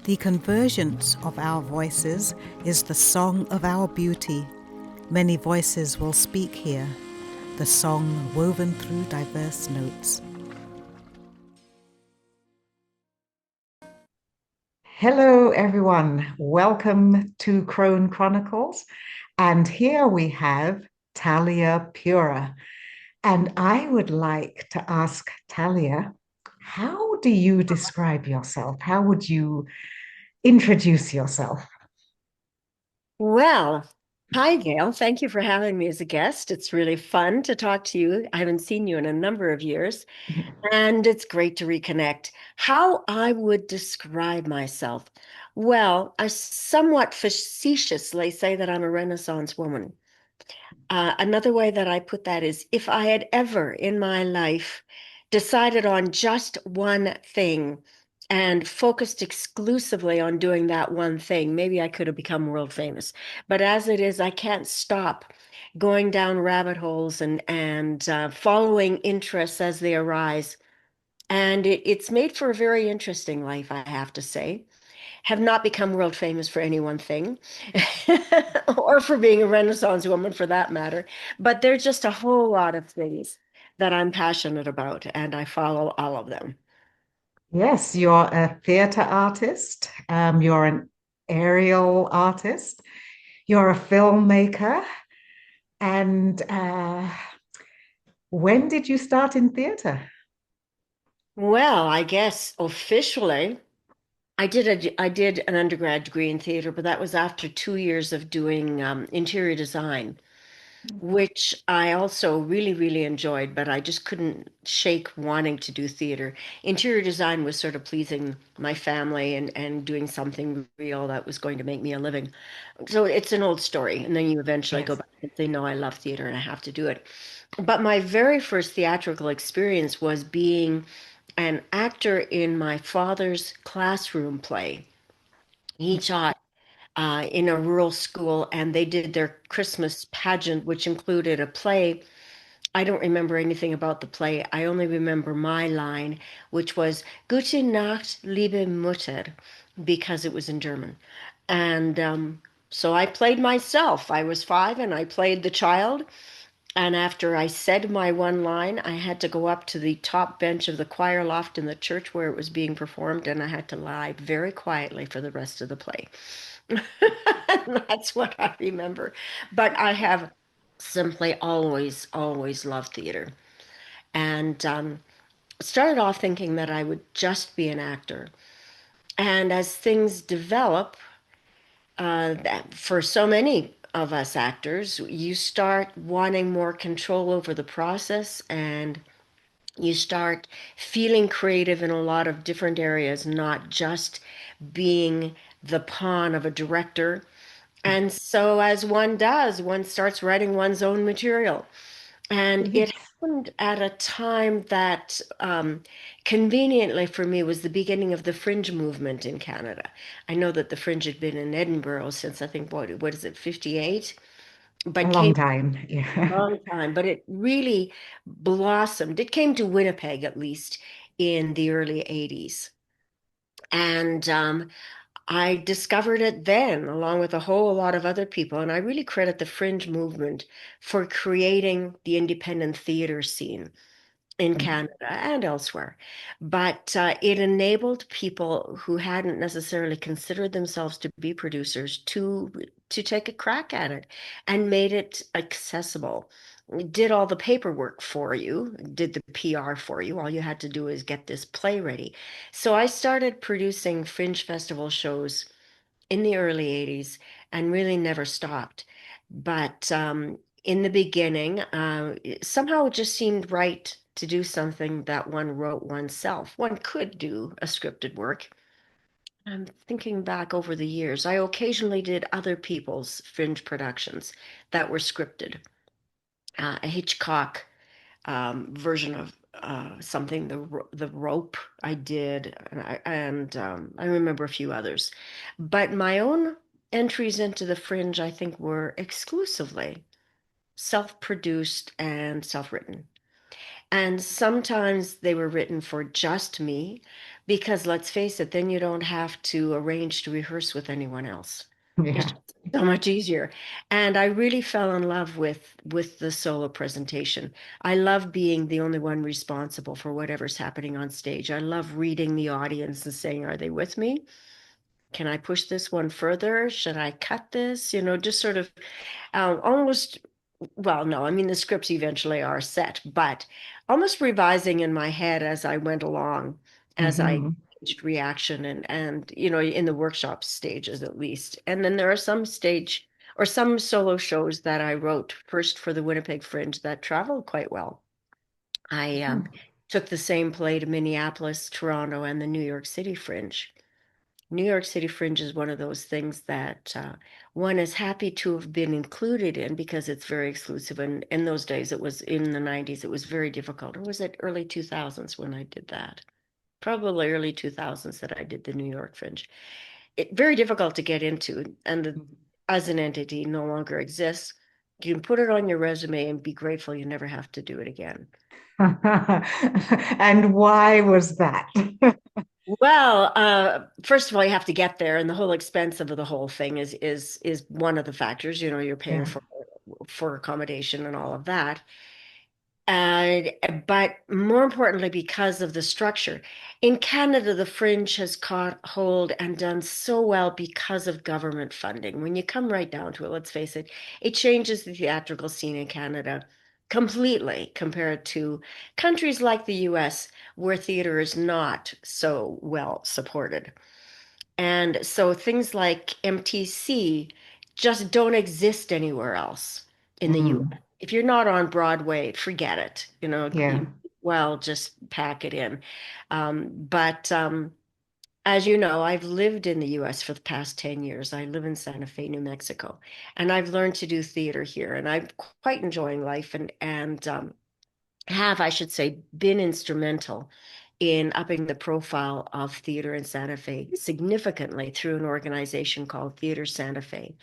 The convergence of our voices is the song of our beauty. Many voices will speak here, the song woven through diverse notes. Hello, everyone. Welcome to Crone Chronicles. And here we have Talia Pura. And I would like to ask Talia, how do you describe yourself? How would you introduce yourself? Well, hi, Gail. Thank you for having me as a guest. It's really fun to talk to you. I haven't seen you in a number of years, and it's great to reconnect. How I would describe myself? Well, I somewhat facetiously say that I'm a Renaissance woman. Another way that I put that is if I had ever in my life decided on just one thing and focused exclusively on doing that one thing, maybe I could have become world famous. But as it is, I can't stop going down rabbit holes and following interests as they arise. And it's made for a very interesting life, I have to say. Have not become world famous for any one thing, or for being a Renaissance woman for that matter. But there's just a whole lot of things that I'm passionate about, and I follow all of them. Yes, you're a theatre artist, you're an aerial artist, you're a filmmaker. And when did you start in theatre? Well, I guess officially, I did an undergrad degree in theater, but that was after 2 years of doing interior design, which I also really, really enjoyed, but I just couldn't shake wanting to do theater. Interior design was sort of pleasing my family and doing something real that was going to make me a living. So it's an old story. And then you eventually go Yes. back and say, no, I love theater and I have to do it. But my very first theatrical experience was being an actor in my father's classroom play. He taught in a rural school, and they did their Christmas pageant, which included a play. I don't remember anything about the play. I only remember my line, which was Gute Nacht, liebe Mutter, because it was in German. And so I played myself. I was 5 and I played the child. And after I said my one line, I had to go up to the top bench of the choir loft in the church where it was being performed, and I had to lie very quietly for the rest of the play. That's what I remember. But I have simply always, always loved theater. And started off thinking that I would just be an actor. And as things develop, for so many of us actors, you start wanting more control over the process and you start feeling creative in a lot of different areas, not just being the pawn of a director. And so, as one does, one starts writing one's own material. And it Yes. happened at a time that conveniently for me was the beginning of the fringe movement in Canada. I know that the fringe had been in Edinburgh since I think, what is it, 58? A But long came time. a Yeah. long time, but it really blossomed. It came to Winnipeg at least in the early 80s. And I discovered it then, along with a whole lot of other people. And I really credit the fringe movement for creating the independent theater scene in Canada and elsewhere. But it enabled people who hadn't necessarily considered themselves to be producers to take a crack at it and made it accessible. Did all the paperwork for you, did the PR for you. All you had to do is get this play ready. So I started producing Fringe Festival shows in the early 80s and really never stopped. But in the beginning, somehow it just seemed right to do something that one wrote oneself. One could do a scripted work. I'm thinking back over the years, I occasionally did other people's fringe productions that were scripted. A Hitchcock version of something, the Rope I did, and I remember a few others. But my own entries into the fringe, I think, were exclusively self-produced and self-written. And sometimes they were written for just me, Because let's face it, then you don't have to arrange to rehearse with anyone else. It's Yeah. so much easier. And I really fell in love with the solo presentation. I love being the only one responsible for whatever's happening on stage. I love reading the audience and saying, are they with me? Can I push this one further? Should I cut this? Just sort of almost, well, no, I mean, the scripts eventually are set, but almost revising in my head as I went along, as I Hmm. gauged reaction and in the workshop stages at least. And then there are some stage or some solo shows that I wrote first for the Winnipeg Fringe that traveled quite well. I took the same play to Minneapolis, Toronto, and the New York City Fringe. New York City Fringe is one of those things that one is happy to have been included in because it's very exclusive. And in those days, it was in the 90s, it was very difficult. Or was it early 2000s when I did that? Probably early 2000s that I did the New York Fringe. Very difficult to get into. And as an entity, no longer exists. You can put it on your resume and be grateful you never have to do it again. And why was that? Well, first of all, you have to get there, and the whole expense of the whole thing is one of the factors. You're paying Yeah. for accommodation and all of that. And but more importantly, because of the structure. In Canada, the Fringe has caught hold and done so well because of government funding. When you come right down to it, let's face it, it changes the theatrical scene in Canada completely compared to countries like the US, where theater is not so well supported. And so things like MTC just don't exist anywhere else in the Mm. US. If you're not on Broadway, forget it. Yeah. Well, just pack it in. But as you know, I've lived in the US for the past 10 years. I live in Santa Fe, New Mexico, and I've learned to do theater here, and I'm quite enjoying life and have, I should say, been instrumental in upping the profile of theater in Santa Fe significantly through an organization called Theater Santa Fe,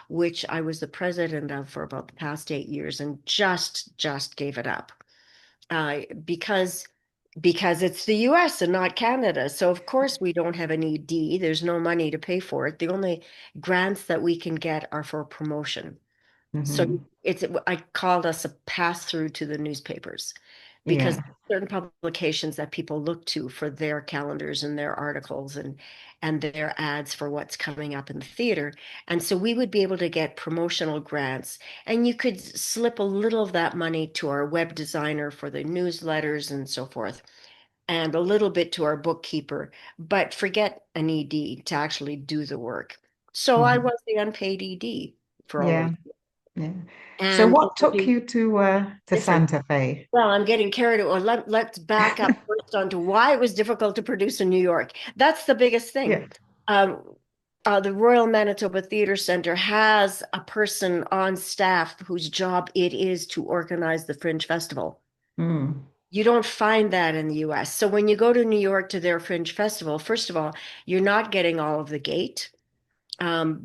which I was the president of for about the past 8 years and just gave it up because it's the US and not Canada. So of course we don't have an ED. There's no money to pay for it. The only grants that we can get are for promotion. So Hmm. I called us a pass through to the newspapers because Yeah. certain publications that people look to for their calendars and their articles and their ads for what's coming up in the theater. And so we would be able to get promotional grants, and you could slip a little of that money to our web designer for the newsletters and so forth, and a little bit to our bookkeeper, but forget an ED to actually do the work. So I Mhm. was the unpaid ED for all Yeah. those. Yeah. So And it what would took be you to different. Santa Fe? Well, I'm getting carried away. Let's back up first onto why it was difficult to produce in New York. That's the biggest thing. Yeah. Um, the Royal Manitoba Theatre Center has a person on staff whose job it is to organize the Fringe Festival. Mm. You don't find that in the US. So when you go to New York to their Fringe Festival, first of all, you're not getting all of the gate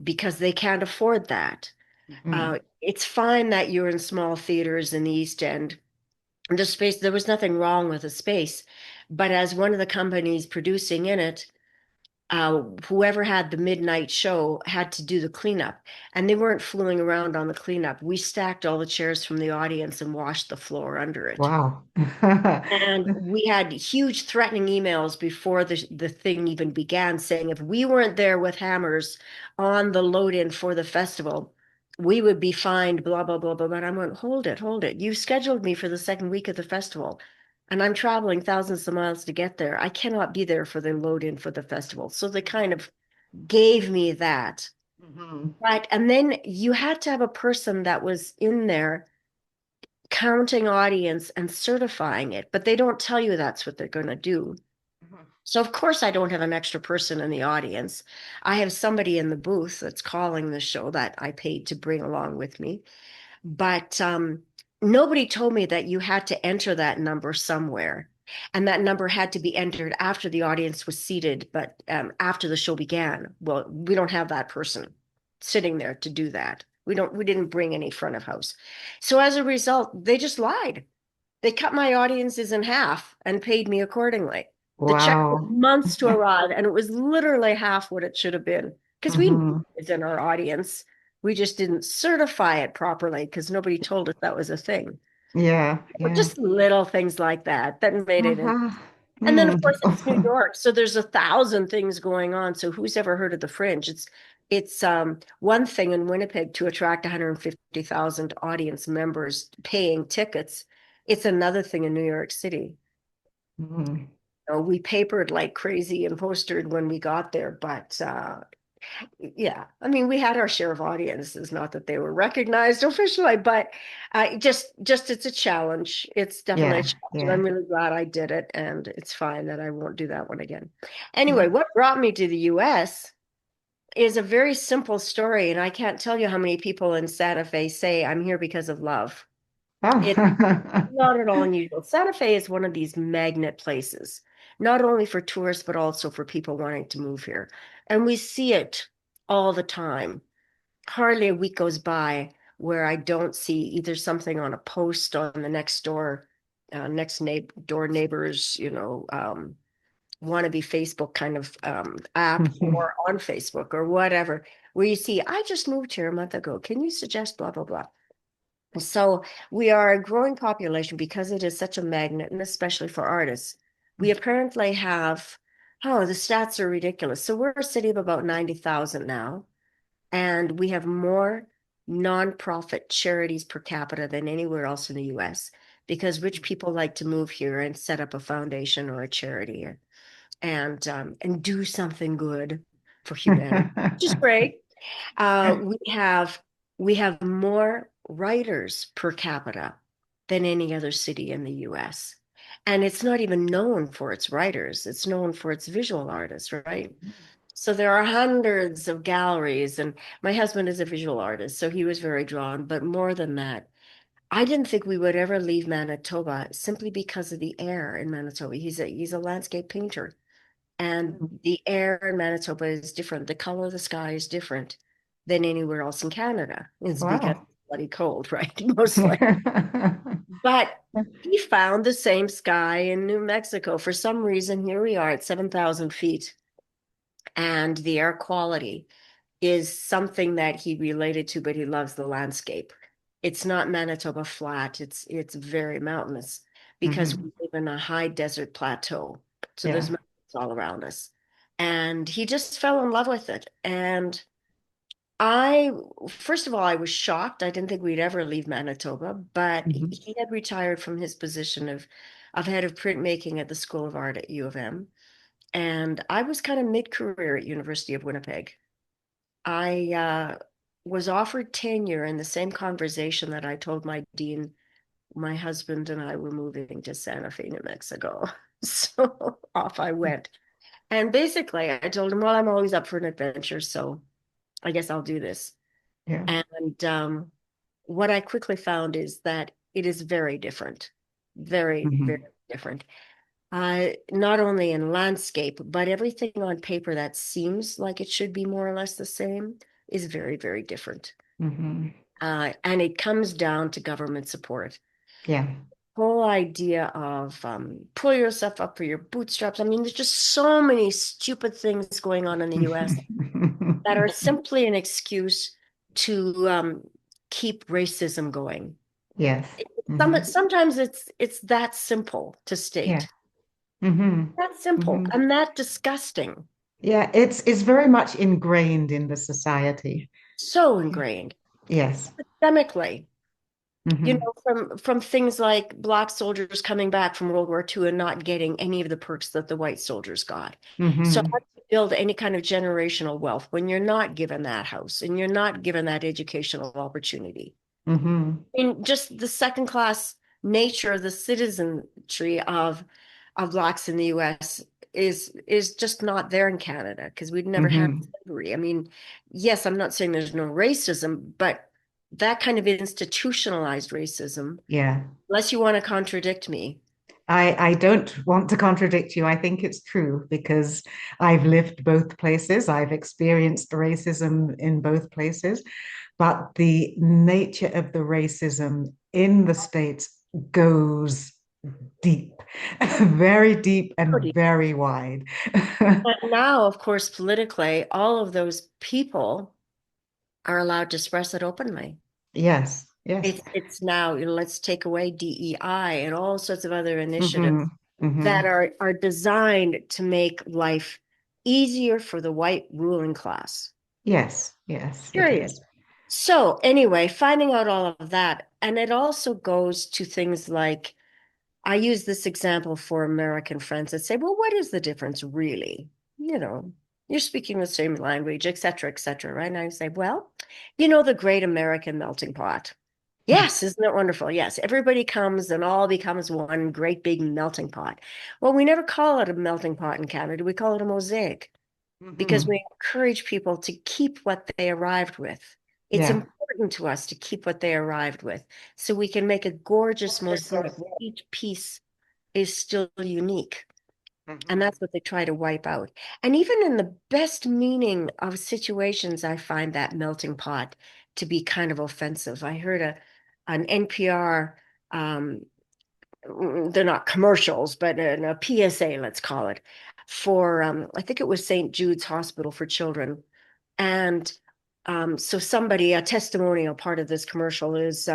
because they can't afford that. Mm. It's fine that you're in small theaters in the East End. The space, there was nothing wrong with the space, but as one of the companies producing in it, whoever had the midnight show had to do the cleanup, and they weren't fooling around on the cleanup. We stacked all the chairs from the audience and washed the floor under it. Wow. And we had huge threatening emails before the thing even began saying if we weren't there with hammers on the load in for the festival, we would be fined, blah, blah, blah, blah. But I went, hold it, hold it. You scheduled me for the second week of the festival, and I'm traveling thousands of miles to get there. I cannot be there for the load in for the festival. So they kind of gave me that. Mhm. Right. And then you had to have a person that was in there counting audience and certifying it, but they don't tell you that's what they're going to do. So, of course, I don't have an extra person in the audience. I have somebody in the booth that's calling the show that I paid to bring along with me. But nobody told me that you had to enter that number somewhere. And that number had to be entered after the audience was seated, but after the show began. Well, we don't have that person sitting there to do that. We didn't bring any front of house. So as a result, they just lied. They cut my audiences in half and paid me accordingly. The check took Wow. months to arrive, and it was literally half what it should have been because we knew Hmm. it was in our audience. We just didn't certify it properly because nobody told us that was a thing. Yeah, Or yeah. just little things like that that made it. Uh-huh. And then, of Mm. course, it's New York, so there's 1,000 things going on. So who's ever heard of the Fringe? It's one thing in Winnipeg to attract 150,000 audience members paying tickets. It's another thing in New York City. Mm. We papered like crazy and postered when we got there, but yeah, I mean, we had our share of audiences, not that they were recognized officially, but just it's a challenge. It's definitely a Yeah, challenge. yeah. I'm really glad I did it, and it's fine that I won't do that one again. Yeah. Anyway, what brought me to the US is a very simple story, and I can't tell you how many people in Santa Fe say I'm here because of love. It's Oh. not at all unusual. Santa Fe is one of these magnet places, not only for tourists, but also for people wanting to move here. And we see it all the time. Hardly a week goes by where I don't see either something on a post on the door neighbors, wannabe Facebook kind of app, or on Facebook or whatever, where you see, I just moved here a month ago. Can you suggest blah, blah, blah? So we are a growing population because it is such a magnet, and especially for artists. We apparently have, oh, the stats are ridiculous. So we're a city of about 90,000 now, and we have more nonprofit charities per capita than anywhere else in the US because rich people like to move here and set up a foundation or a charity, and do something good for humanity, which is great. Uh, we have we have more writers per capita than any other city in the US. And it's not even known for its writers. It's known for its visual artists, right? So there are hundreds of galleries, and my husband is a visual artist, so he was very drawn. But more than that, I didn't think we would ever leave Manitoba simply because of the air in Manitoba. He's a landscape painter. And the air in Manitoba is different. The color of the sky is different than anywhere else in Canada. It's because Wow. it's bloody cold, right? Mostly. But he found the same sky in New Mexico. For some reason, here we are at 7,000 feet, and the air quality is something that he related to, but he loves the landscape. It's not Manitoba flat. It's very mountainous because Mhm. we live in a high desert plateau. So there's Yeah. mountains all around us. And he just fell in love with it. And I, first of all, I was shocked. I didn't think we'd ever leave Manitoba, but Mhm. he had retired from his position of head of printmaking at the School of Art at U of M. And I was kind of mid-career at University of Winnipeg. I was offered tenure in the same conversation that I told my dean my husband and I were moving to Santa Fe, New Mexico. So off I went. And basically, I told him, well, I'm always up for an adventure, so I guess I'll do this. Yeah. And what I quickly found is that it is very different, very, very Mhm. different. Not only in landscape, but everything on paper that seems like it should be more or less the same is very, very different. Mhm. And it comes down to government support. Yeah. Whole idea of pull yourself up for your bootstraps. I mean, there's just so many stupid things going on in the US that are simply an excuse to keep racism going. Yes. Mhm. Sometimes it's that simple to Yeah. state. Mhm. That simple Mhm. and that disgusting. Yeah, it's very much ingrained in the society. So ingrained Yes. systemically. Mhm. From things like black soldiers coming back from World War II and not getting any of the perks that the white soldiers got. So how Mhm. do you build any kind of generational wealth when you're not given that house and you're not given that educational opportunity? Mhm. I mean, just the second class nature of the citizenry of blacks in the US is just not there in Canada because we'd never had Mhm. slavery. I mean, yes, I'm not saying there's no racism, but that kind of institutionalized racism, Yeah. unless you want to contradict me. I don't want to contradict you. I think it's true because I've lived both places. I've experienced racism in both places, but the nature of the racism in the States goes deep, very deep and Pretty. very wide. But now, of course, politically, all of those people are allowed to express it openly. Yes, yes. It's now, let's take away DEI and all sorts of other Hmm. initiatives that Hmm. are designed to make life easier for the white ruling class. Yes, yes, it Period. is. So anyway, finding out all of that, and it also goes to things like I use this example for American friends that say, well, what is the difference really? You know, you're speaking the same language, et cetera, right? And I say, well, the great American melting pot. Yes, isn't it wonderful? Yes, everybody comes and all becomes one great big melting pot. Well, we never call it a melting pot in Canada. We call it a mosaic because Hmm. we encourage people to keep what they arrived with. It's Yeah. important to us to keep what they arrived with so we can make a gorgeous mosaic where each piece is still unique. And Hmm. that's what they try to wipe out. And even in the best meaning of situations, I find that melting pot to be kind of offensive. I heard an NPR, um, they're not commercials, but a PSA, let's call it, for I think it was St. Jude's Hospital for Children. And so a testimonial part of this commercial is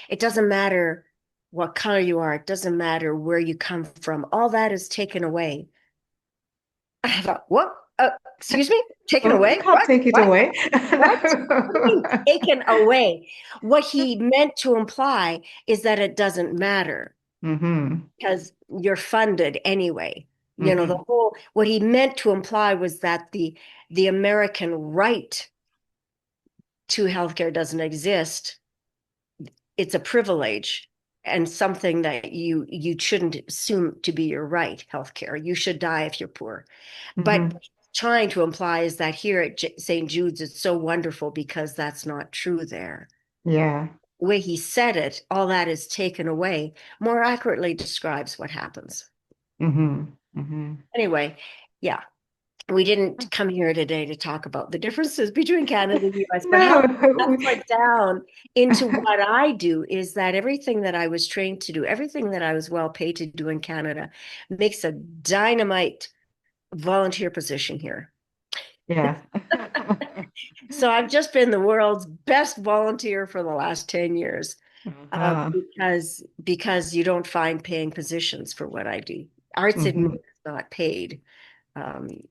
it doesn't matter what color you are, it doesn't matter where you come from, all that is taken away. I thought, what? Excuse me? Taken Well, you away? can't What? take it What? away. What? What do you mean taken away? What he meant to imply is that it doesn't matter Hmm. because you're funded anyway. Hmm. What he meant to imply was that the American right to healthcare doesn't exist. It's a privilege and something that you shouldn't assume to be your right, healthcare. You should die if you're poor. But Hmm. trying to imply is that here at St. Jude's, it's so wonderful because that's not true there. Yeah. The way he said it, all that is taken away, more accurately describes what happens. Hmm. Hmm. Anyway, yeah, we didn't come here today to talk about the differences between Canada and the US, but how No. that put down into what I do is that everything that I was trained to do, everything that I was well paid to do in Canada, makes a dynamite volunteer position here. Yeah. So I've just been the world's best volunteer for the last 10 years Uh-huh. because you don't find paying positions for what I do. Arts admin Hmm. is not paid.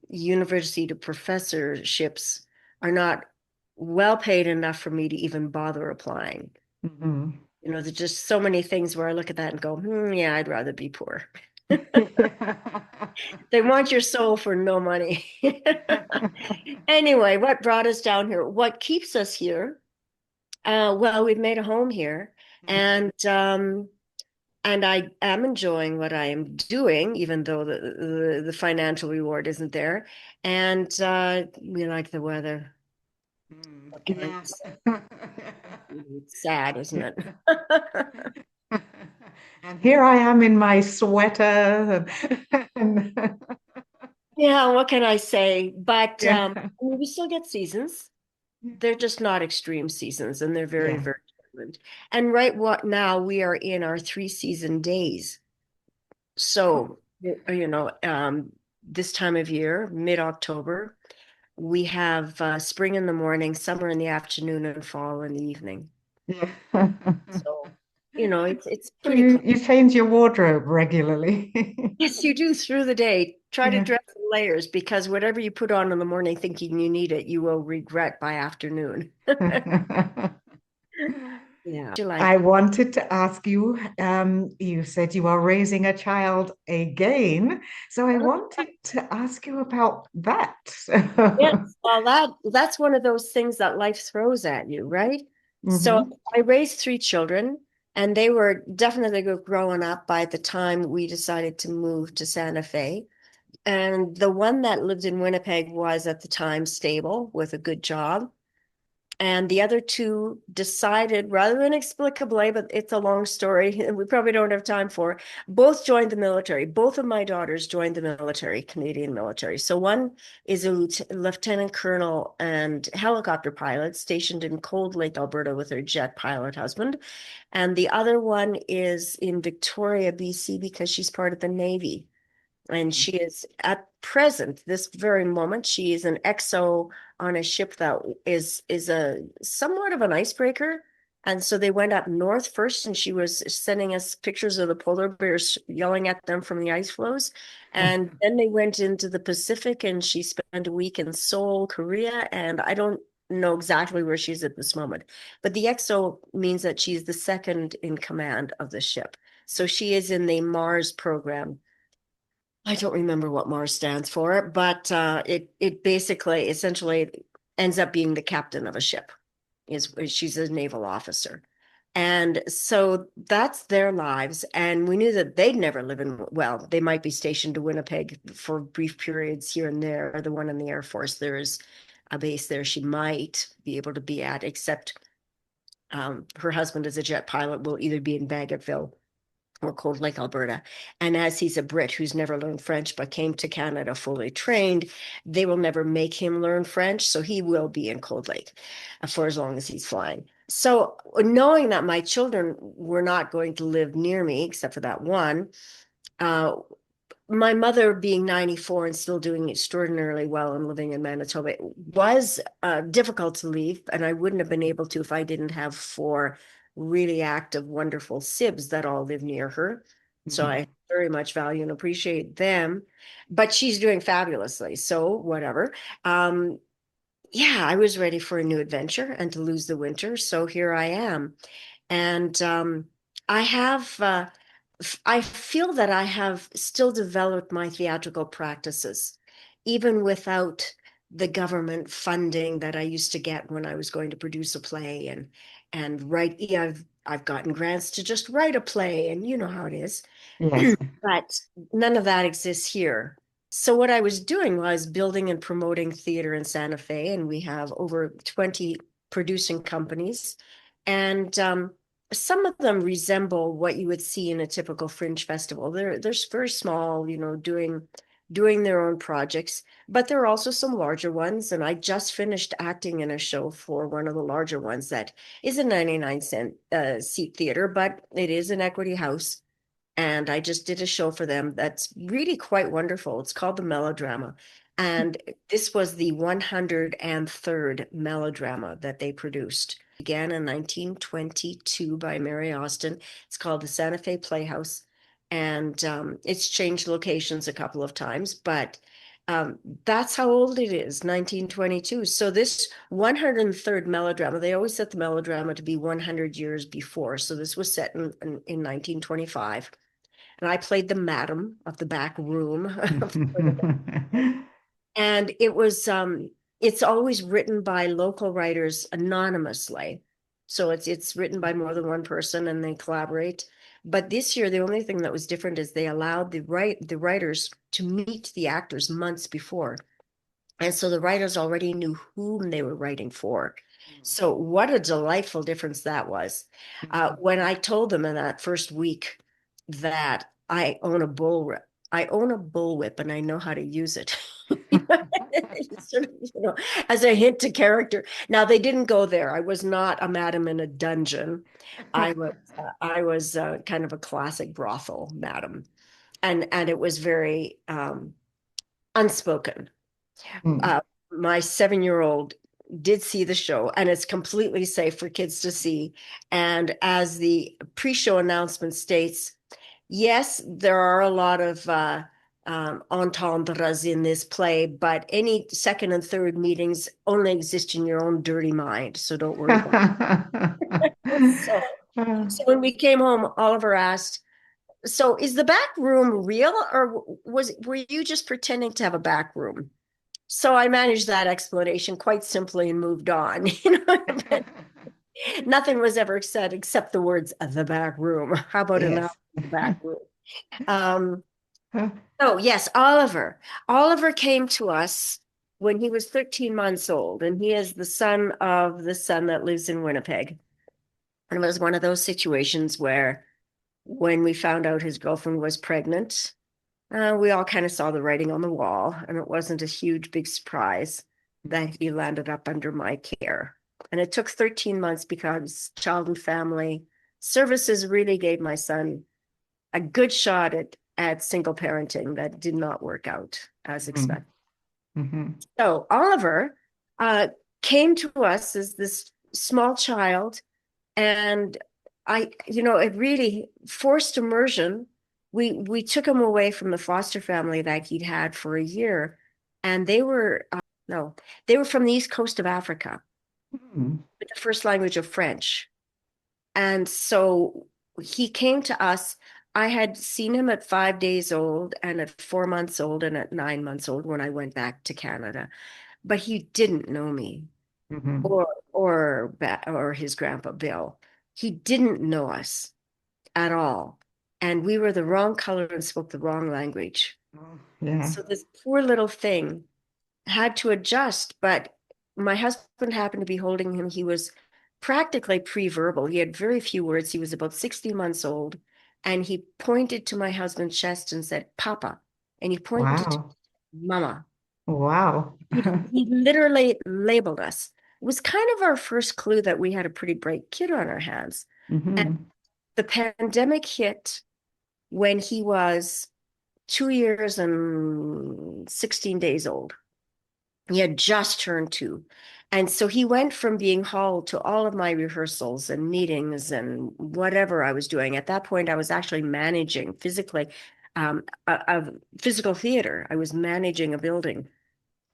University to professorships are not well paid enough for me to even bother applying. Hmm. There's just so many things where I look at that and go, yeah, I'd rather be poor. They want your soul for no money. Anyway, what brought us down here? What keeps us here? Well, we've made a home here, and I am enjoying what I am doing, even though the financial reward isn't there. And we like the weather. What can I Yeah. say? It's sad, isn't it? And here I am in my sweater. And Yeah, what can I say? But yeah. we still get seasons. They're just not extreme seasons, and they're very, Yeah. very different. And right what now we are in our 3 season days. Oh, So, this time of year, mid-October, we have spring in the morning, summer in the afternoon, and fall in the evening. yeah. So, it's So pretty you, cool. you change your wardrobe regularly. Yes, you do through the day. Try to Yeah. dress in layers because whatever you put on in the morning thinking you need it, you will regret by afternoon. Yeah. You I like, wanted to ask you, you said you are raising a child again. So I wanted to ask you about that. yes, well, that's one of those things that life throws at you, right? So Hmm. I raised 3 children, and they were definitely growing up by the time we decided to move to Santa Fe. And the one that lived in Winnipeg was at the time stable with a good job. And the other two decided, rather inexplicably, but it's a long story, and we probably don't have time for it, both joined the military. Both of my daughters joined the military, Canadian military. So one is a lieutenant colonel and helicopter pilot stationed in Cold Lake, Alberta, with her jet pilot husband. And the other one is in Victoria, BC, because she's part of the Navy. And she is at present, this very moment, she is an XO on a ship that is a somewhat of an icebreaker. And so they went up north first, and she was sending us pictures of the polar bears yelling at them from the ice floes. And then they went into the Pacific, and she spent a week in Seoul, Korea. And I don't know exactly where she's at this moment, but the XO means that she's the second in command of the ship. So she is in the Mars program. I don't remember what Mars stands for, but it basically essentially ends up being the captain of a ship. She's a naval officer. And so that's their lives. And we knew that they'd never live in, well, they might be stationed to Winnipeg for brief periods here and there. The one in the Air Force, there is a base there she might be able to be at, except her husband is a jet pilot, will either be in Bagotville or Cold Lake, Alberta. And as he's a Brit who's never learned French but came to Canada fully trained, they will never make him learn French. So he will be in Cold Lake for as long as he's flying. So knowing that my children were not going to live near me, except for that one, uh, my mother being 94 and still doing extraordinarily well and living in Manitoba, it was difficult to leave. And I wouldn't have been able to if I didn't have four really active, wonderful sibs that all live near her. So I very much value and appreciate them. But she's doing fabulously. So whatever. Yeah, I was ready for a new adventure and to lose the winter. So here I am. And I have I feel that I have still developed my theatrical practices, even without the government funding that I used to get when I was going to produce a play and write. Yeah, I've gotten grants to just write a play, and you know how it is. Yes. But none of that exists here. So what I was doing was building and promoting theater in Santa Fe, and we have over 20 producing companies. And some of them resemble what you would see in a typical fringe festival. They're very small, doing their own projects, but there are also some larger ones. And I just finished acting in a show for one of the larger ones that is a 99-cent seat theater, but it is an equity house. And I just did a show for them that's really quite wonderful. It's called The Melodrama. And this was the 103rd melodrama that they produced. Began in 1922 by Mary Austin. It's called the Santa Fe Playhouse. And it's changed locations a couple of times, but that's how old it is, 1922. So this 103rd melodrama, they always set the melodrama to be 100 years before. So this was set in 1925. And I played the madam of the back room. And it's always written by local writers anonymously. So it's written by more than one person and they collaborate. But this year, the only thing that was different is they allowed the writers to meet the actors months before. And so the writers already knew whom they were writing for. So what a delightful difference that was. When I told them in that first week that I own a bullwhip and I know how to use it. Sort of, as a hint to character. Now they didn't go there. I was not a madam in a dungeon. I was kind of a classic brothel madam, and it was very unspoken. My 7-year-old did see the show, and it's completely safe for kids to see. And as the pre-show announcement states, yes, there are a lot of entendres in this play, but any second and third meetings only exist in your own dirty mind. So don't worry about it. So when we came home, Oliver asked, so is the back room real, or were you just pretending to have a back room? So I managed that explanation quite simply and moved on. Nothing was ever said except the words the back room. How about Yes. the back room? Oh yes, Oliver. Oliver came to us when he was 13 months old, and he is the son of the son that lives in Winnipeg. And it was one of those situations where when we found out his girlfriend was pregnant, we all kind of saw the writing on the wall, and it wasn't a huge, big surprise that he landed up under my care. And it took 13 months because Child and Family Services really gave my son a good shot at single parenting that did not work out as expected. Mm-hmm. So Oliver came to us as this small child, and it really forced immersion. We took him away from the foster family that he'd had for a year, and they were no, they were from the east coast of Africa with the first language of French. And so he came to us. I had seen him at 5 days old and at 4 months old and at 9 months old when I went back to Canada, but he didn't know me Mm-hmm. or his grandpa Bill. He didn't know us at all. And we were the wrong color and spoke the wrong language. Yeah. So this poor little thing had to adjust, but my husband happened to be holding him. He was practically pre-verbal. He had very few words. He was about 60 months old, and he pointed to my husband's chest and said, Papa. And he pointed to Wow. Mama. Wow. He literally labeled us. It was kind of our first clue that we had a pretty bright kid on our hands. And Mm-hmm. the pandemic hit when he was 2 years and 16 days old. He had just turned 2. And so he went from being hauled to all of my rehearsals and meetings and whatever I was doing. At that point, I was actually managing physically a physical theater. I was managing a building.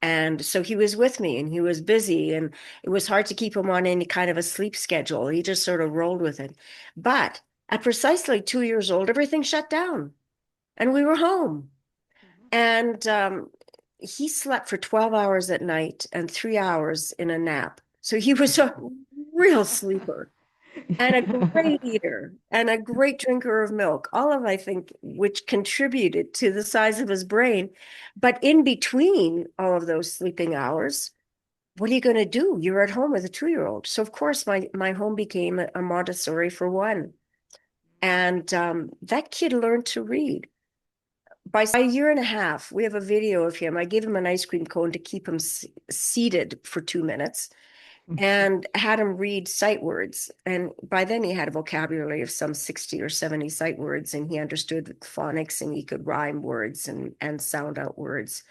And so he was with me and he was busy, and it was hard to keep him on any kind of a sleep schedule. He just sort of rolled with it. But at precisely 2 years old, everything shut down and we were home. And he slept for 12 hours at night and 3 hours in a nap. So he was a real sleeper and a great eater and a great drinker of milk, all of, I think, which contributed to the size of his brain. But in between all of those sleeping hours, what are you going to do? You're at home with a 2-year-old. So, of course, my home became a Montessori for one. And that kid learned to read. By a year and a half, we have a video of him. I gave him an ice cream cone to keep him seated for 2 minutes and had him read sight words. And by then he had a vocabulary of some 60 or 70 sight words, and he understood phonics and he could rhyme words and sound out words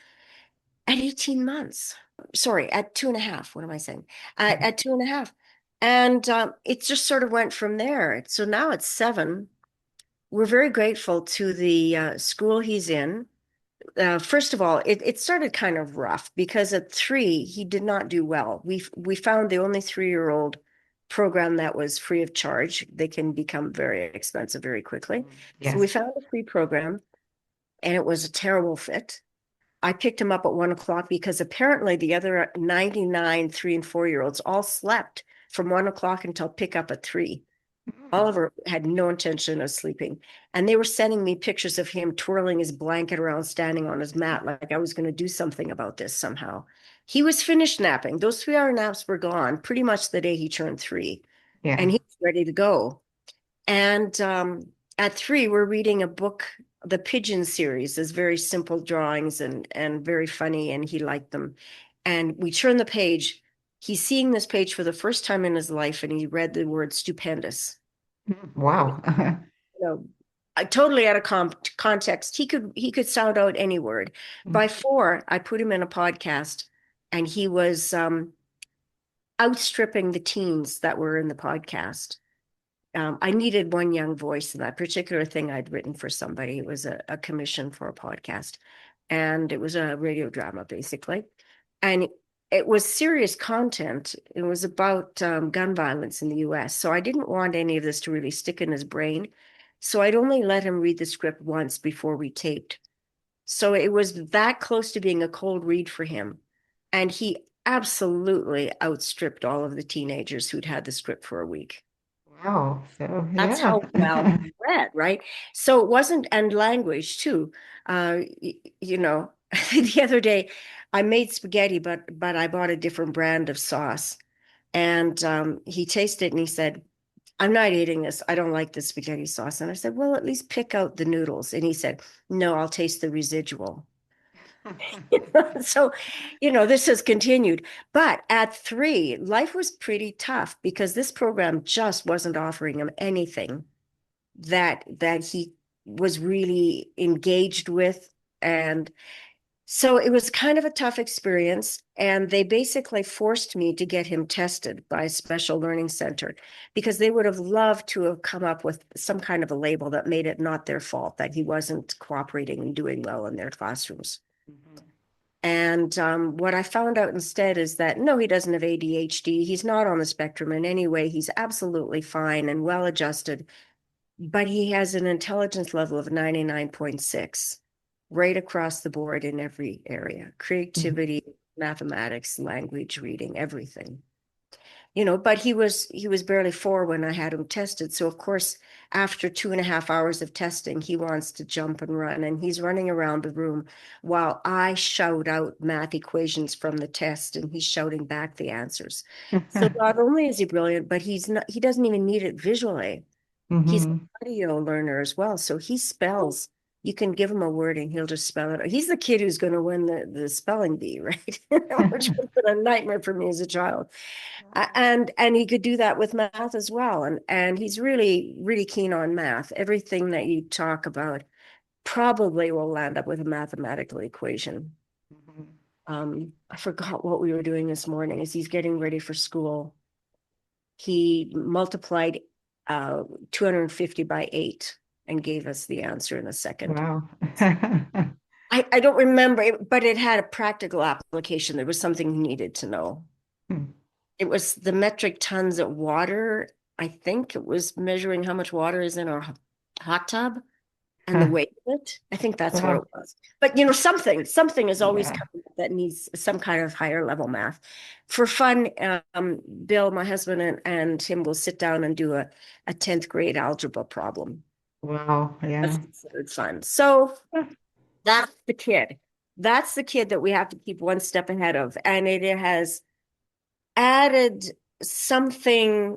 at 18 months. Sorry, at 2.5. What am I saying? At 2.5. And it just sort of went from there. So now it's 7. We're very grateful to the school he's in. First of all, it started kind of rough because at 3, he did not do well. We found the only 3-year-old program that was free of charge. They can become very expensive very quickly. So we Yes. found a free program, and it was a terrible fit. I picked him up at 1 o'clock because apparently the other 99 3 and 4-year-olds all slept from 1 o'clock until pickup at 3. Oliver had no intention of sleeping. And they were sending me pictures of him twirling his blanket around, standing on his mat, like I was going to do something about this somehow. He was finished napping. Those 3-hour naps were gone pretty much the day he turned 3. Yeah. And he was ready to go. And at 3, we're reading a book. The Pigeon series is very simple drawings and very funny, and he liked them. And we turn the page. He's seeing this page for the first time in his life, and he read the word stupendous. Wow. You know, totally out of context. He could sound out any word. By 4, I put him in a podcast, and he was outstripping the teens that were in the podcast. I needed one young voice in that particular thing I'd written for somebody. It was a commission for a podcast, and it was a radio drama, basically. And it was serious content. It was about gun violence in the US. So I didn't want any of this to really stick in his brain. So I'd only let him read the script once before we taped. So it was that close to being a cold read for him. And he absolutely outstripped all of the teenagers who'd had the script for a week. Wow. So That's yeah. how well he read, right? So it wasn't, and language too. The other day, I made spaghetti, but I bought a different brand of sauce. And he tasted it and he said, I'm not eating this. I don't like the spaghetti sauce. And I said, well, at least pick out the noodles. And he said, no, I'll taste the residual. So, this has continued. But at 3, life was pretty tough because this program just wasn't offering him anything that he was really engaged with. And so it was kind of a tough experience. And they basically forced me to get him tested by a special learning center because they would have loved to have come up with some kind of a label that made it not their fault that he wasn't cooperating and doing well in their classrooms. And what I found out instead is that, no, he doesn't have ADHD. He's not on the spectrum in any way. He's absolutely fine and well adjusted, but he has an intelligence level of 99.6 right across the board in every area: creativity, mathematics, language, reading, everything. But he was barely 4 when I had him tested. So of course, after 2.5 hours of testing, he wants to jump and run, and he's running around the room while I shout out math equations from the test, and he's shouting back the answers. So not only is he brilliant, but he doesn't even need it visually. He's an audio learner as well. So he spells. You can give him a word and he'll just spell it. He's the kid who's going to win the spelling bee, right? Which was a nightmare for me as a child. And he could do that with math as well. And he's really, really keen on math. Everything that you talk about probably will land up with a mathematical equation. I forgot what we were doing this morning as he's getting ready for school. He multiplied 250 by 8 and gave us the answer in a second. Wow. I don't remember, but it had a practical application. There was something he needed to know. It was the metric tons of water. I think it was measuring how much water is in our hot tub and the weight of it. I think that's what it was. But something is always coming that needs some kind of higher level math. For fun, Bill, my husband, and him will sit down and do a 10th grade algebra problem. Wow, yeah. That's considered fun. So that's the kid. That's the kid that we have to keep one step ahead of. And it has added something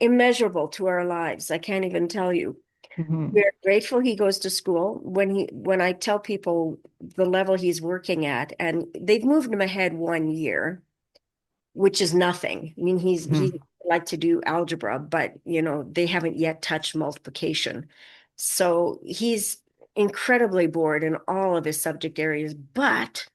immeasurable to our lives. I can't even tell you. We're grateful he goes to school. When I tell people the level he's working at, and they've moved him ahead 1 year, which is nothing. I mean, he's like to do algebra, but they haven't yet touched multiplication. So he's incredibly bored in all of his subject areas, but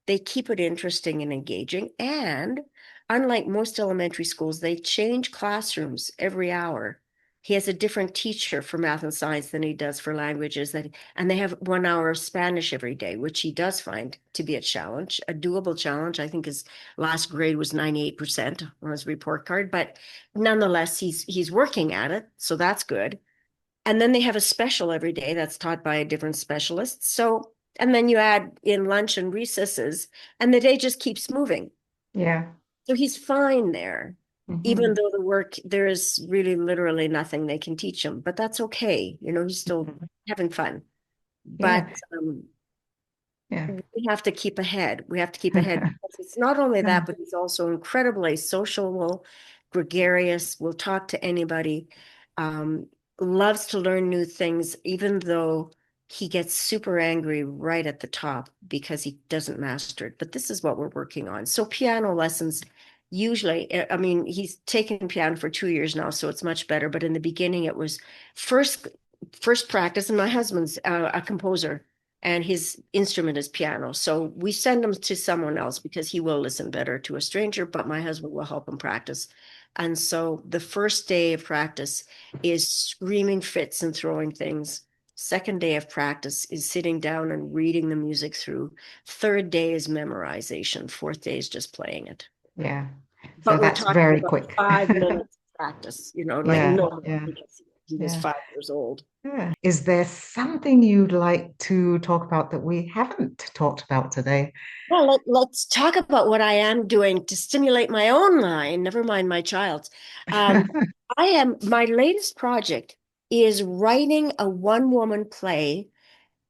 they keep it interesting and engaging. And unlike most elementary schools, they change classrooms every hour. He has a different teacher for math and science than he does for languages, and they have 1 hour of Spanish every day, which he does find to be a challenge, a doable challenge. I think his last grade was 98% on his report card, but nonetheless, he's working at it, so that's good. And then they have a special every day that's taught by a different specialist. So, and then you add in lunch and recesses, and the day just keeps moving. Yeah. So he's fine there. Even though there is really literally nothing they can teach him, but that's okay. He's still having fun. But we have to keep ahead. We have to keep ahead. Because it's not only that, but he's also incredibly sociable, gregarious, will talk to anybody, loves to learn new things, even though he gets super angry right at the top because he doesn't master it. But this is what we're working on. So piano lessons. Usually, I mean, he's taken piano for 2 years now, so it's much better. But in the beginning, it was first practice, and my husband's a composer, and his instrument is piano. So we send him to someone else because he will listen better to a stranger, but my husband will help him practice. And so the first day of practice is screaming fits and throwing things. Second day of practice is sitting down and reading the music through. Third day is memorization. Fourth day is just playing it. Yeah. But So we're that's talking very about quick. 5 minutes of practice, because he was 5 years old. Yeah. Is there something you'd like to talk about that we haven't talked about today? Well, let's talk about what I am doing to stimulate my own mind, never mind my child's. My latest project is writing a one-woman play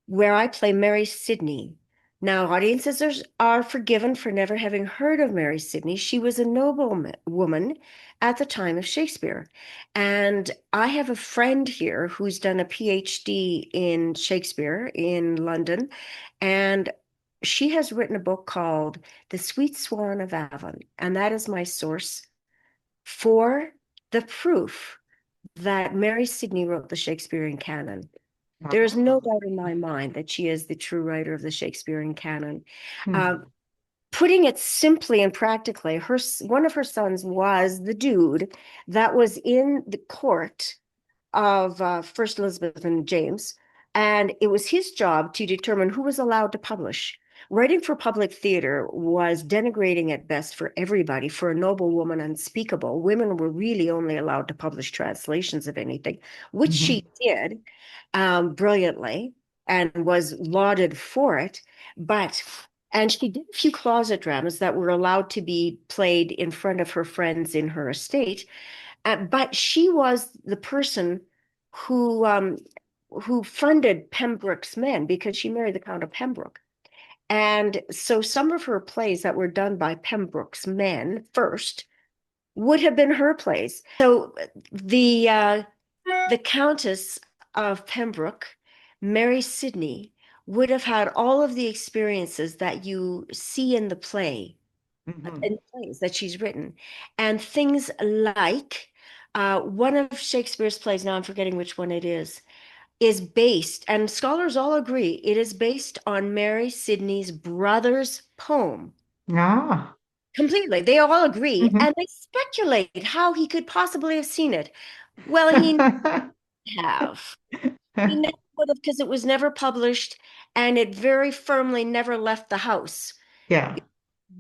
where I play Mary Sidney, Now, audiences are forgiven for never having heard of Mary Sidney. She was a noble woman at the time of Shakespeare. And I have a friend here who's done a PhD in Shakespeare in London. And she has written a book called The Sweet Swan of Avon. And that is my source for the proof that Mary Sidney wrote the Shakespearean canon. There is no Oh. doubt in my mind that she is the true writer of the Shakespearean canon. Hmm. Uh, Putting it simply and practically, one of her sons was the dude that was in the court of First Elizabeth and James, and it was his job to determine who was allowed to publish. Writing for public theater was denigrating at best for everybody. For a noble woman, unspeakable. Women were really only allowed to publish translations of anything, which Hmm. she did brilliantly and was lauded for it. And she did a few closet dramas that were allowed to be played in front of her friends in her estate. But she was the person who um, who funded Pembroke's men because she married the Count of Pembroke. And so some of her plays that were done by Pembroke's men first would have been her plays. So the Countess of Pembroke, Mary Sidney, would have had all of the experiences that you see in the play, Hmm. in plays that she's written, and things like one of Shakespeare's plays, now I'm forgetting which one it is based, and scholars all agree, it is based on Mary Sidney's brother's poem. Ah. Completely. They all agree, Hmm. and they speculate how he could possibly have seen it. Well, he have. He never would have because it was never published and it very firmly never left the house. Yeah.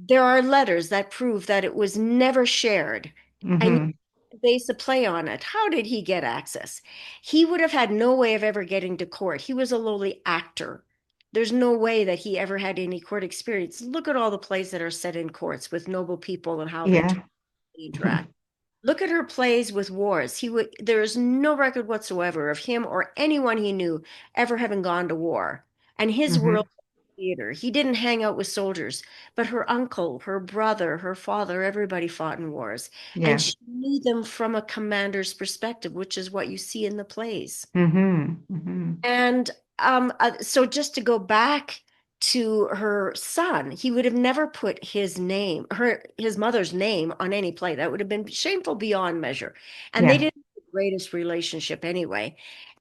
There are letters that prove that it was never shared, and Hmm. you base a play on it. How did he get access? He would have had no way of ever getting to court. He was a lowly actor. There's no way that he ever had any court experience. Look at all the plays that are set in courts with noble people and how they Yeah. interact. Look at her plays with wars. There is no record whatsoever of him or anyone he knew ever having gone to war. And his Hmm. world was theater. He didn't hang out with soldiers, but her uncle, her brother, her father, everybody fought in wars. And Yeah. she knew them from a commander's perspective, which is what you see in the plays. Hmm. Hmm. And so just to go back to her son, he would have never put his mother's name on any play. That would have been shameful beyond measure. And they Yeah. didn't have the greatest relationship anyway.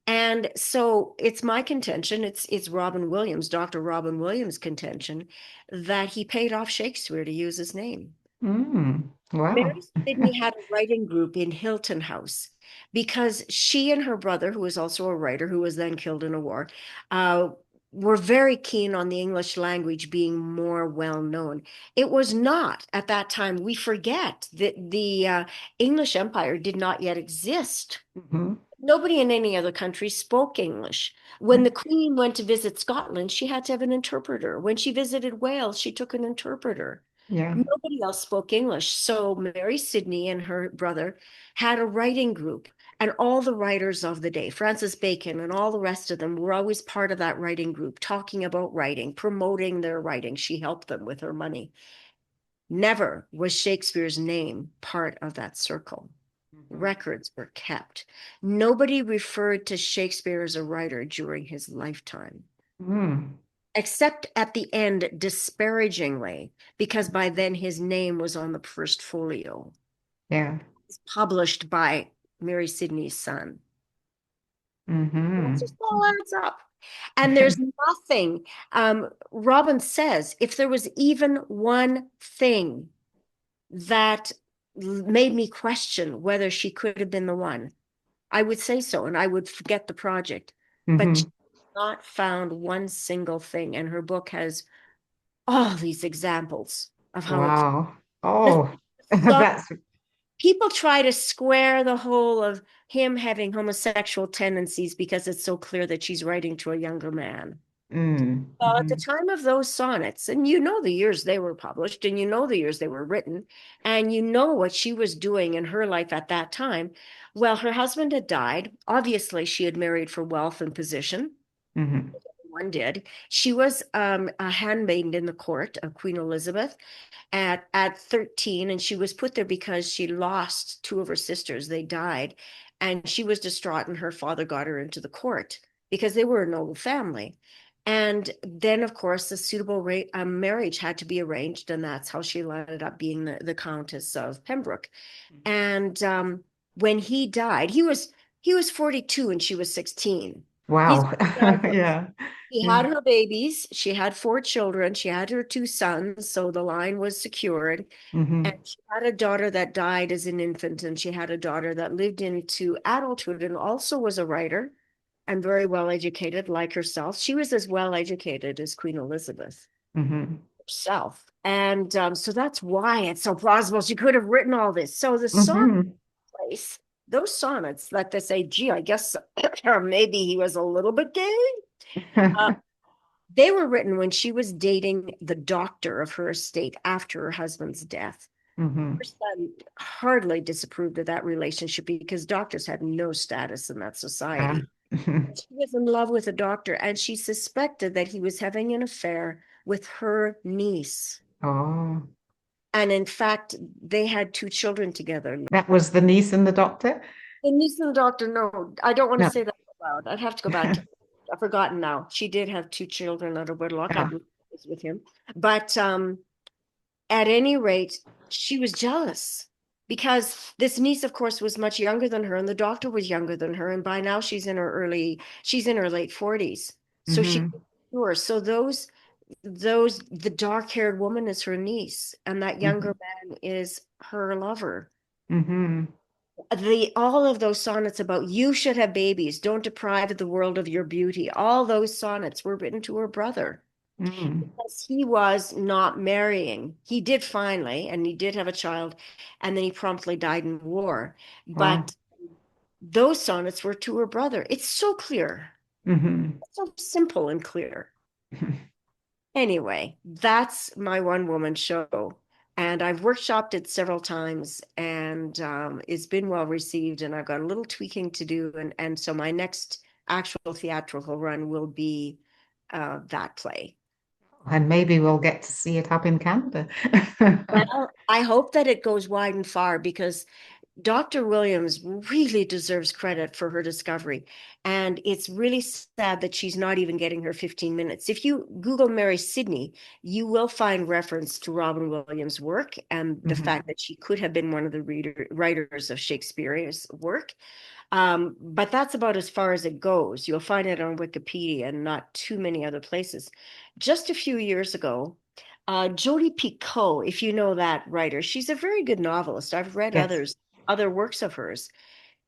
And so it's my contention, it's Robin Williams, Dr. Robin Williams' contention, that he paid off Shakespeare to use his name. Mm. Mary Wow. Sidney had a writing group in Hilton House because she and her brother, who was also a writer, who was then killed in a war, uh, were very keen on the English language being more well known. It was not at that time. We forget that the English Empire did not yet exist. Hmm. Nobody in any other country spoke English. When the Queen went to visit Scotland, she had to have an interpreter. When she visited Wales, she took an interpreter. Yeah. Nobody else spoke English. So Mary Sidney and her brother had a writing group, and all the writers of the day, Francis Bacon and all the rest of them, were always part of that writing group, talking about writing, promoting their writing. She helped them with her money. Never was Shakespeare's name part of that circle. Hmm. Records were kept. Nobody referred to Shakespeare as a writer during his lifetime, Mm. except at the end disparagingly, because by then his name was on the first folio. Yeah. It's published by Mary Sidney's son. That Hmm. just all adds up. And there's nothing. Robin says if there was even one thing that made me question whether she could have been the one, I would say so, and I would forget the project. But Hmm. she not found one single thing, and her book has all these examples of how it Wow. the Oh, thought that's people try to square the whole of him having homosexual tendencies because it's so clear that she's writing to a younger man. Well, at the hmm. time of those sonnets, and you know the years they were published, and you know the years they were written, and you know what she was doing in her life at that time. Well, her husband had died. Obviously, she had married for wealth and position. Hmm. John did. She was a handmaid in the court of Queen Elizabeth at 13, and she was put there because she lost two of her sisters. They died, and she was distraught, and her father got her into the court because they were a noble family. And then, of course, a suitable marriage had to be arranged, and that's how she ended up being the Countess of Pembroke. And when he died, he was 42 and she was 16. He's Wow. childless. Yeah. He Yeah. had her babies. She had four children. She had her two sons, so the line was secured. And Hmm. she had a daughter that died as an infant, and she had a daughter that lived into adulthood and also was a writer and very well educated, like herself. She was as well educated as Queen Elizabeth Hmm. herself. And so that's why it's so plausible she could have written all this. So the sonnet Hmm. place, those sonnets, like they say, gee, I guess maybe he was a little bit gay. Uh, they were written when she was dating the doctor of her estate after her husband's death. Hmm. Her son hardly disapproved of that relationship because doctors had no status in that Ah. society. She was in love with a doctor, and she suspected that he was having an affair with her niece. Oh, And in fact, they had two children together. that was the niece and the doctor? The niece and the doctor, no, I don't want to No. say that out loud. I'd have to go back to, I've forgotten now. She did have two children out of wedlock. I Ah. believe it was with him. But at any rate, she was jealous because this niece, of course, was much younger than her, and the doctor was younger than her. And by now she's in her late 40s. So she Hmm. sure. So the dark-haired woman is her niece, and that younger man is her lover. Hmm. All of those sonnets about you should have babies, don't deprive the world of your beauty, all those sonnets were written to her brother Hmm. because he was not marrying. He did finally, and he did have a child, and then he promptly died in war. Wow. But those sonnets were to her brother. It's so clear, Hmm. so simple and clear. Anyway, that's my one woman show. And I've workshopped it several times, and it's been well received. And I've got a little tweaking to do. And so my next actual theatrical run will be that play. And maybe we'll get to see it up in Canada. Well, I hope that it goes wide and far because Dr. Williams really deserves credit for her discovery. And it's really sad that she's not even getting her 15 minutes. If you Google Mary Sidney, you will find reference to Robin Williams' work and the fact Hmm. that she could have been one of the writers of Shakespeare's work. But that's about as far as it goes. You'll find it on Wikipedia and not too many other places. Just a few years ago, Jodi Picoult, if you know that writer, she's a very good novelist. I've read Yes. other works of hers.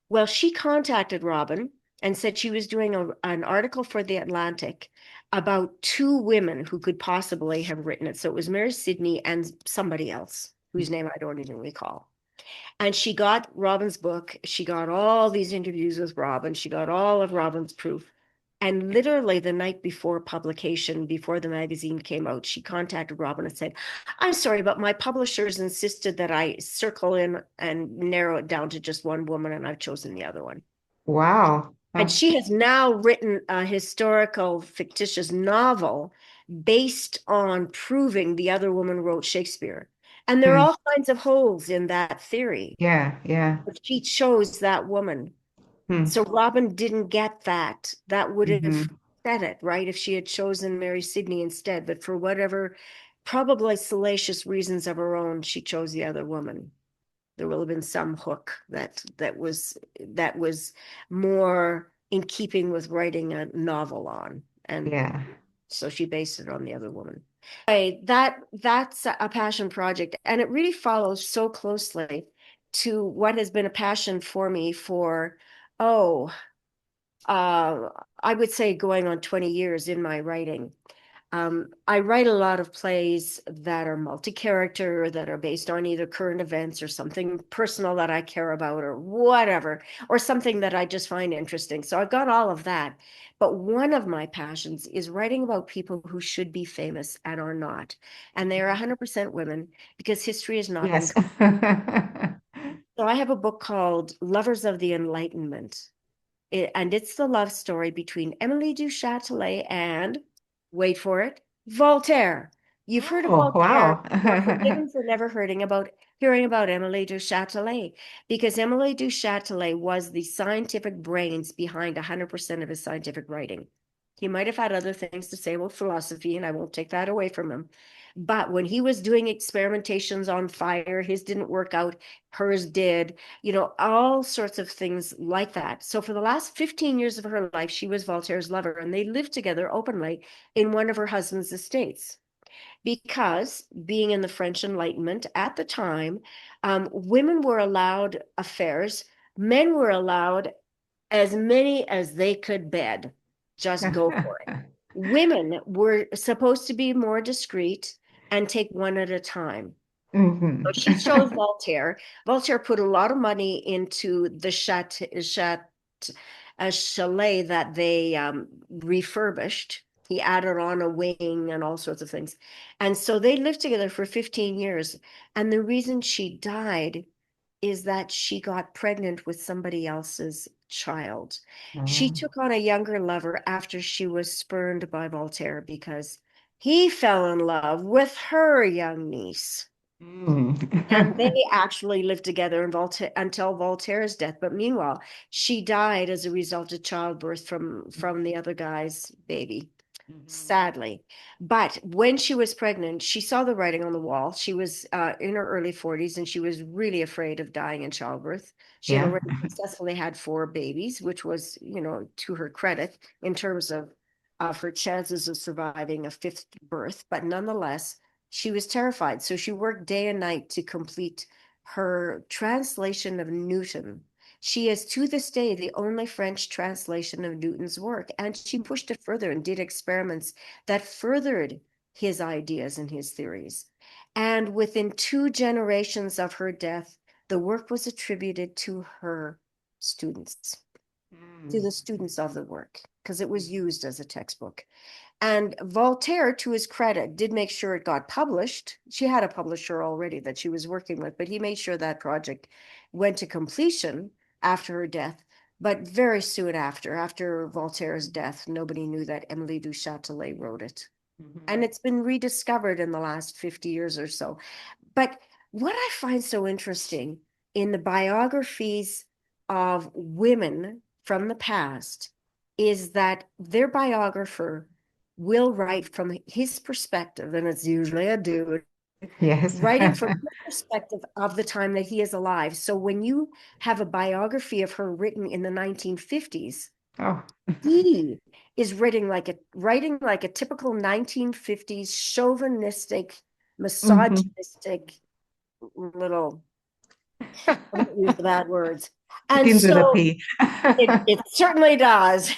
Well, she contacted Robin and said she was doing an article for The Atlantic about two women who could possibly have written it. So it was Mary Sidney and somebody else whose name I don't even recall. And she got Robin's book. She got all these interviews with Robin. She got all of Robin's proof. And literally the night before publication, before the magazine came out, she contacted Robin and said, I'm sorry, but my publishers insisted that I circle in and narrow it down to just one woman, and I've chosen the other one. Wow. And Oh, she has now written a historical fictitious novel based on proving the other woman wrote Shakespeare. And there are hmm. all kinds of holes in that theory. Yeah, yeah. But she chose that woman. Hmm. So Robin didn't get that. That would have Hmm. said it, right? If she had chosen Mary Sidney instead. But for whatever, probably salacious reasons of her own, she chose the other woman. There will have been some hook that was more in keeping with writing a novel on. And Yeah. so she based it on the other woman. Anyway, that's a passion project, and it really follows so closely to what has been a passion for me for, oh, I would say going on 20 years in my writing. I write a lot of plays that are multi-character, that are based on either current events or something personal that I care about or whatever, or something that I just find interesting. So I've got all of that. But one of my passions is writing about people who should be famous and are not. And they are 100% women because history has not been. Yes. So I have a book called Lovers of the Enlightenment. and it's the love story between Emilie du Chatelet and, wait for it, Voltaire. You've heard of Oh, Voltaire. wow. You're forgiven for never hearing about Emilie du Chatelet, because Emilie du Chatelet was the scientific brains behind 100% of his scientific writing. He might have had other things to say about philosophy, and I won't take that away from him. But when he was doing experimentations on fire, his didn't work out, hers did, all sorts of things like that. So for the last 15 years of her life, she was Voltaire's lover, and they lived together openly in one of her husband's estates. Because being in the French Enlightenment at the time, women were allowed affairs, men were allowed as many as they could bed. Just go for it. Women were supposed to be more discreet and take one at a time. So she chose Voltaire. Voltaire put a lot of money into the chalet that they refurbished. He added on a wing and all sorts of things. And so they lived together for 15 years. And the reason she died is that she got pregnant with somebody else's child. She took on a younger lover after she was spurned by Voltaire because he fell in love with her young niece. And they actually lived together until Voltaire's death. But meanwhile, she died as a result of childbirth from the other guy's baby, sadly. But when she was pregnant, she saw the writing on the wall. She was in her early 40s, and she was really afraid of dying in childbirth. She had Yeah. already successfully had 4 babies, which was, to her credit in terms of her chances of surviving a 5th birth. But nonetheless, she was terrified. So she worked day and night to complete her translation of Newton. She is to this day the only French translation of Newton's work, and she pushed it further and did experiments that furthered his ideas and his theories. And within 2 generations of her death, the work was attributed to her students, to the students of the work, because it was used as a textbook. And Voltaire, to his credit, did make sure it got published. She had a publisher already that she was working with, but he made sure that project went to completion after her death. But very soon after Voltaire's death, nobody knew that Emilie du Chatelet wrote it. And it's been rediscovered in the last 50 years or so. But what I find so interesting in the biographies of women from the past is that their biographer will write from his perspective, and it's usually a dude, Yes. writing from his perspective of the time that he is alive. So when you have a biography of her written in the 1950s, Oh. he is writing like a typical 1950s chauvinistic, misogynistic little, I won't use the bad words. And Begins with a so P. it certainly does.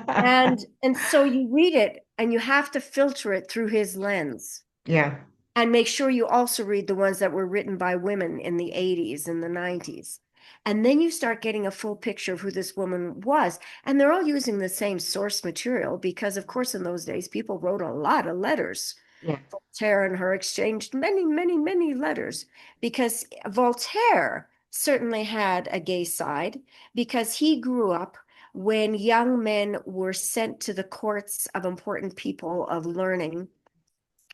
And so you read it and you have to filter it through his lens. Yeah. And make sure you also read the ones that were written by women in the 80s and the 90s. And then you start getting a full picture of who this woman was. And they're all using the same source material because, of course, in those days, people wrote a lot of letters. Yeah. Voltaire and her exchanged many, many, many letters because Voltaire certainly had a gay side because he grew up when young men were sent to the courts of important people of learning,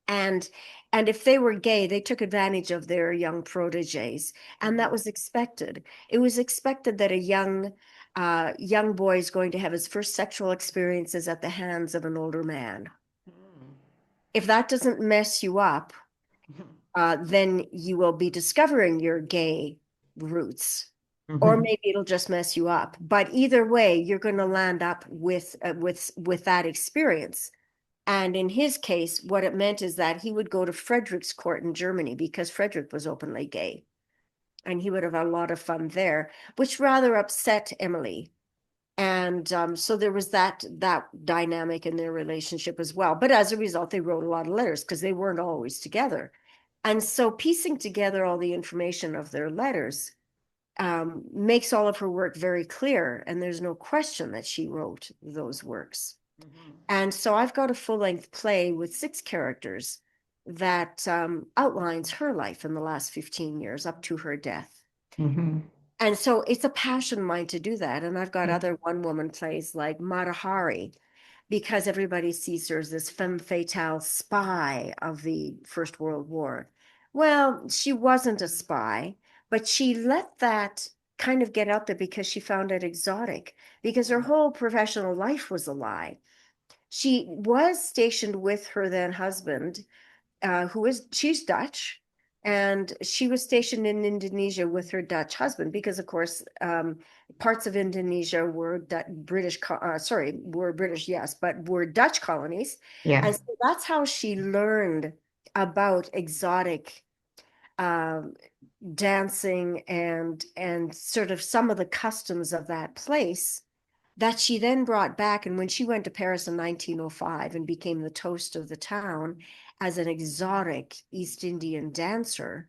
and if they were gay, they took advantage of their young proteges, and that was expected. It was expected that a young boy is going to have his first sexual experiences at the hands of an older man. If that doesn't mess you up, then you will be discovering your gay roots, or maybe it'll just mess you up. But either way, you're going to land up with that experience. And in his case, what it meant is that he would go to Frederick's court in Germany because Frederick was openly gay. And he would have a lot of fun there, which rather upset Emilie. And so there was that dynamic in their relationship as well. But as a result, they wrote a lot of letters because they weren't always together. And so piecing together all the information of their letters makes all of her work very clear. And there's no question that she wrote those works. And so I've got a full-length play with 6 characters that outlines her life in the last 15 years up to her death. And so it's a passion of mine to do that. And I've got Yeah. other one-woman plays like Mata Hari, because everybody sees her as this femme fatale spy of the First World War. Well, she wasn't a spy, but she let that kind of get out there because she found it exotic, because her whole professional life was a lie. She was stationed with her then husband, she's Dutch, and she was stationed in Indonesia with her Dutch husband because, of course, parts of Indonesia were were British, yes, but were Dutch colonies, Yeah. and so that's how she learned about exotic um, dancing and sort of some of the customs of that place that she then brought back. And when she went to Paris in 1905 and became the toast of the town as an exotic East Indian dancer,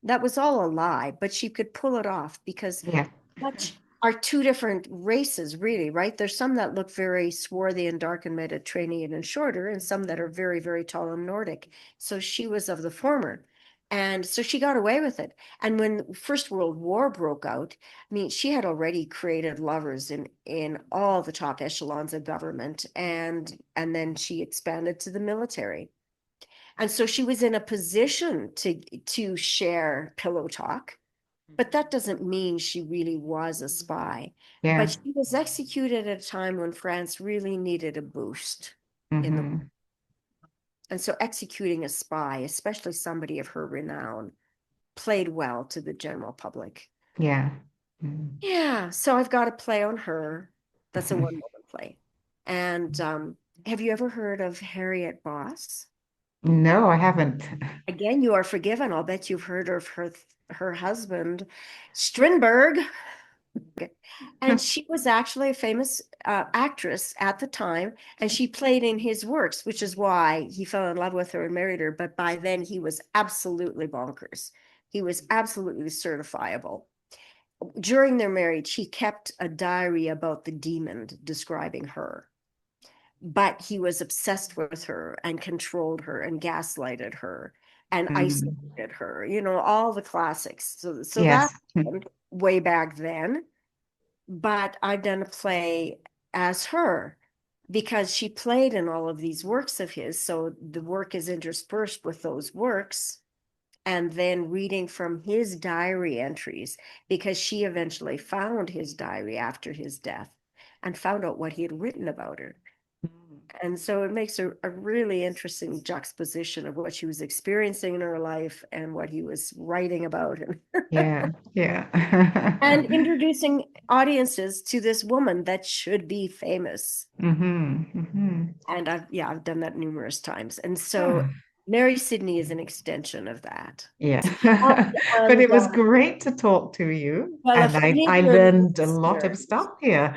that was all a lie, but she could pull it off because Yeah. Dutch are two different races, really, right? There's some that look very swarthy and dark and Mediterranean and shorter, and some that are very, very tall and Nordic. So she was of the former. And so she got away with it. And when First World War broke out, I mean, she had already created lovers in all the top echelons of government, and then she expanded to the military. And so she was in a position to share pillow talk, but that doesn't mean she really was a spy. But Yeah. she was executed at a time when France really needed a boost in the, Hmm. and so executing a spy, especially somebody of her renown, played well to the general public. Yeah. Mm. Yeah, so I've got a play on her. That's a one-woman play. And have you ever heard of Harriet Boss? No, I haven't. Again, you are forgiven. I'll bet you've heard of her husband, Strindberg. And she was actually a famous actress at the time, and she played in his works, which is why he fell in love with her and married her. But by then, he was absolutely bonkers. He was absolutely certifiable. During their marriage, he kept a diary about the demon describing her, but he was obsessed with her and controlled her and gaslighted her and Mm. isolated her, all the classics. So that Yes. happened way back then. But I've done a play as her because she played in all of these works of his. So the work is interspersed with those works and then reading from his diary entries because she eventually found his diary after his death and found out what he had written about her. And so it makes a really interesting juxtaposition of what she was experiencing in her life and what he was writing about, Yeah. Yeah. and introducing audiences to this woman that should be famous. Hmm. Hmm. And I've done that numerous times. And so Ah, Mary Sidney is an extension of that. yeah. And, But and it was great to talk to you, well, and if any of I your learned a lot of listeners, stuff here.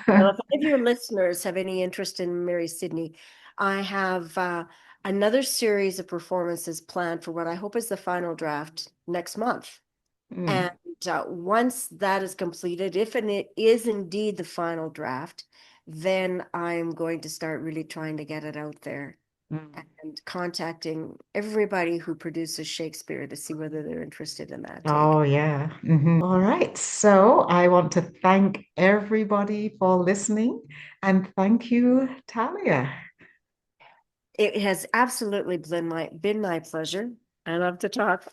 well, if any of your listeners have any interest in Mary Sidney, I have another series of performances planned for what I hope is the final draft next month. And Mm, once that is completed, if it is indeed the final draft, then I'm going to start really trying to get it out there mm. and contacting everybody who produces Shakespeare to see whether they're interested in that take. Oh, yeah. All right. So I want to thank everybody for listening, and thank you, Talia. It has absolutely been my pleasure. I love to talk.